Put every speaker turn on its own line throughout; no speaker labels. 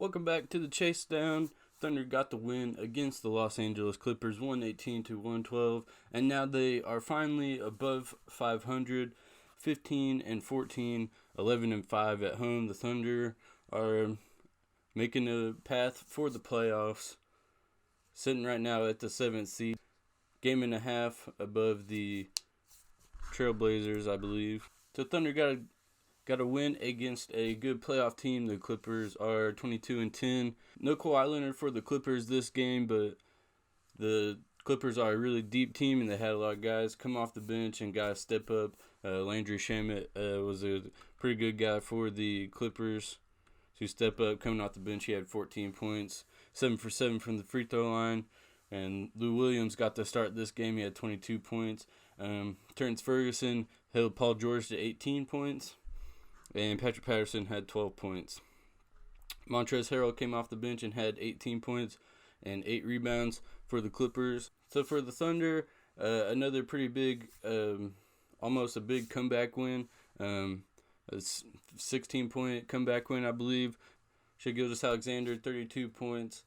Welcome back to the chase down. Thunder got the win against the Los Angeles Clippers, 118 to 112, and now they are finally above 500, 15 and 14, 11 and 5 at home. The Thunder are making a path for the playoffs, sitting right now at the 7th seed, game and a half above the Trailblazers, I believe. So Thunder got a win against a good playoff team. The Clippers are 22 and 10. No Kawhi Leonard for the Clippers this game, but the Clippers are a really deep team, and they had a lot of guys come off the bench and guys step up. Landry Shamet was a pretty good guy for the Clippers to step up. Coming off the bench, he had 14 points, 7 for 7 from the free throw line. And Lou Williams got to start this game. He had 22 points. Terrence Ferguson held Paul George to 18 points. And Patrick Patterson had 12 points. Montrezl Harrell came off the bench and had 18 points and 8 rebounds for the Clippers. So for the Thunder, another pretty big, almost a big comeback win. A 16-point comeback win, I believe. Shai Gilgeous-Alexander, 32 points.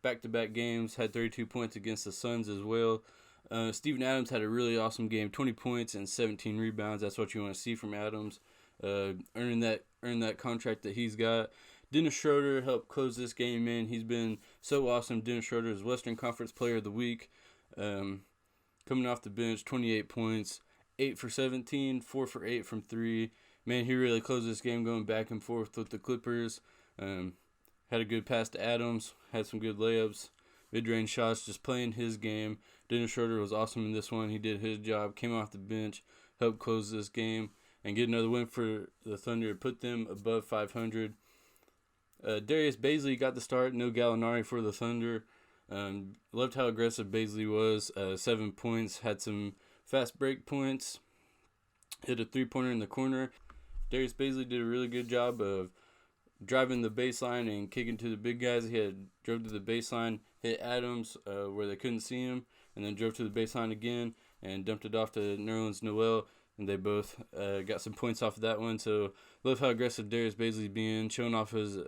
Back-to-back games, had 32 points against the Suns as well. Steven Adams had a really awesome game, 20 points and 17 rebounds. That's what you want to see from Adams. Earning that contract that he's got. Dennis Schroder helped close this game in. He's been so awesome. Dennis Schroder is Western Conference Player of the Week. Coming off the bench, 28 points, 8 for 17, 4 for 8 from 3. Man, he really closed this game going back and forth with the Clippers. Had a good pass to Adams, had some good layups, mid-range shots, just playing his game. Dennis Schroder was awesome in this one. He did his job, came off the bench, helped close this game, and get another win for the Thunder, put them above 500. Darius Bazley got the start, no Gallinari for the Thunder. Loved how aggressive Bazley was, 7 points, had some fast break points, hit a three-pointer in the corner. Darius Bazley did a really good job of driving the baseline and kicking to the big guys. He drove to the baseline, hit Adams where they couldn't see him, and then drove to the baseline again and dumped it off to Nerlens Noel. And they both got some points off of that one. So love how aggressive Darius Bazley's being, showing off his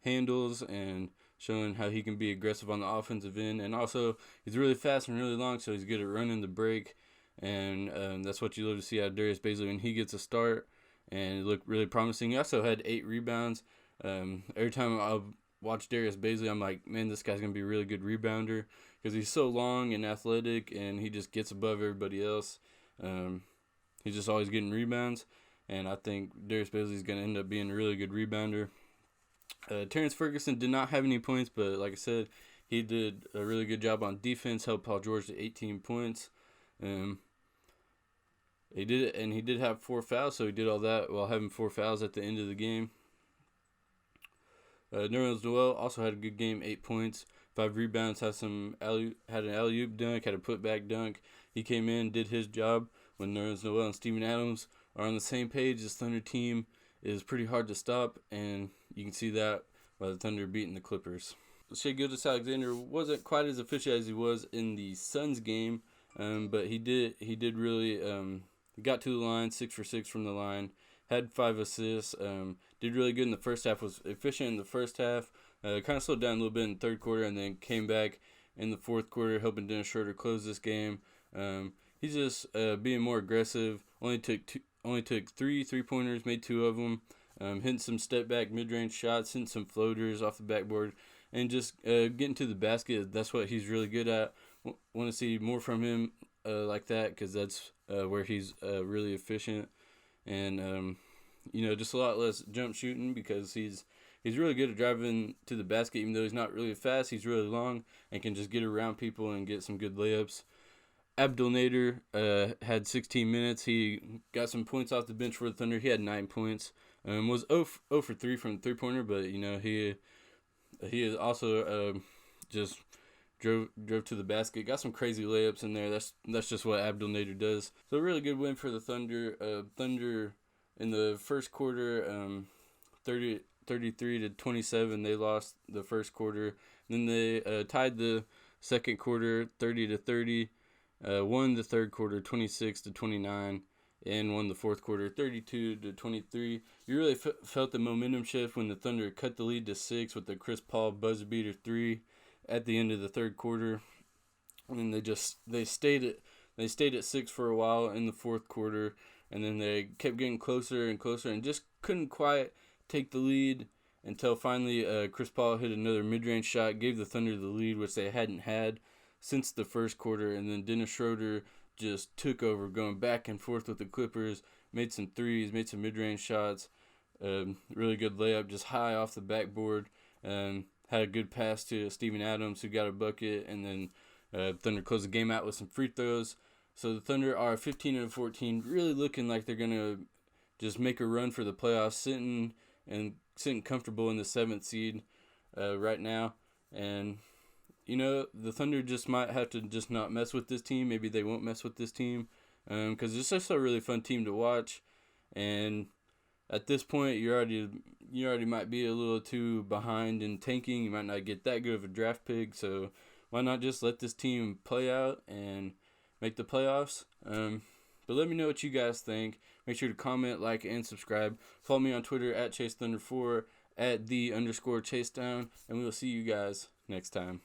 handles and showing how he can be aggressive on the offensive end. And also, he's really fast and really long, so he's good at running the break. And that's what you love to see out of Darius Bazley when he gets a start. And it looked really promising. He also had 8 rebounds. Every time I watch Darius Bazley, I'm like, man, this guy's going to be a really good rebounder because he's so long and athletic, and he just gets above everybody else. He's just always getting rebounds, and I think Darius Bazley is going to end up being a really good rebounder. Terrence Ferguson did not have any points, but like I said, he did a really good job on defense, helped Paul George to 18 points. He did have 4 fouls, so he did all that while having 4 fouls at the end of the game. Nerlens Noel also had a good game, 8 points, 5 rebounds, had an alley-oop dunk, had a putback dunk. He came in, did his job. When Nerlens Noel and Steven Adams are on the same page, this Thunder team is pretty hard to stop, and you can see that by the Thunder beating the Clippers. Shai Gilgeous-Alexander wasn't quite as efficient as he was in the Suns game, but he did really got to the line, 6 for 6 from the line, had 5 assists, did really good in the first half, was efficient in the first half, kind of slowed down a little bit in the third quarter, and then came back in the fourth quarter, helping Dennis Schroder close this game. He's just being more aggressive. Only took 3 3-pointers, made 2 of them. Hitting some step back mid-range shots, hitting some floaters off the backboard, and just getting to the basket. That's what he's really good at. Want to see more from him like that, because that's where he's really efficient. And just a lot less jump shooting, because he's really good at driving to the basket. Even though he's not really fast, he's really long and can just get around people and get some good layups. Abdel Nader had 16 minutes. He got some points off the bench for the Thunder. He had 9 points. Was 0 for 3 from the three-pointer, but he is also just drove to the basket. Got some crazy layups in there. That's just what Abdel Nader does. So a really good win for the Thunder. Thunder in the first quarter, 33 to 27. They lost the first quarter. Then they tied the second quarter, 30 to 30. Won the third quarter, 26 to 29. and won the fourth quarter 32-23. You really felt the momentum shift when the Thunder cut the lead to 6 with the Chris Paul buzzer beater 3 at the end of the third quarter. And they stayed at 6 for a while in the fourth quarter, and then they kept getting closer and closer and just couldn't quite take the lead until finally Chris Paul hit another mid-range shot, gave the Thunder the lead, which they hadn't had since the first quarter. And then Dennis Schroder just took over, going back and forth with the Clippers, made some threes, made some mid-range shots, really good layup, just high off the backboard, had a good pass to Steven Adams, who got a bucket, and then Thunder closed the game out with some free throws. So the Thunder are 15-14, really looking like they're going to just make a run for the playoffs, sitting comfortable in the 7th seed right now. And, the Thunder just might have to just not mess with this team. Maybe they won't mess with this team because it's just a really fun team to watch. And at this point, you already might be a little too behind in tanking. You might not get that good of a draft pick. So why not just let this team play out and make the playoffs? But let me know what you guys think. Make sure to comment, like, and subscribe. Follow me on Twitter at ChaseThunder4, at @the_ChaseDown, and we will see you guys next time.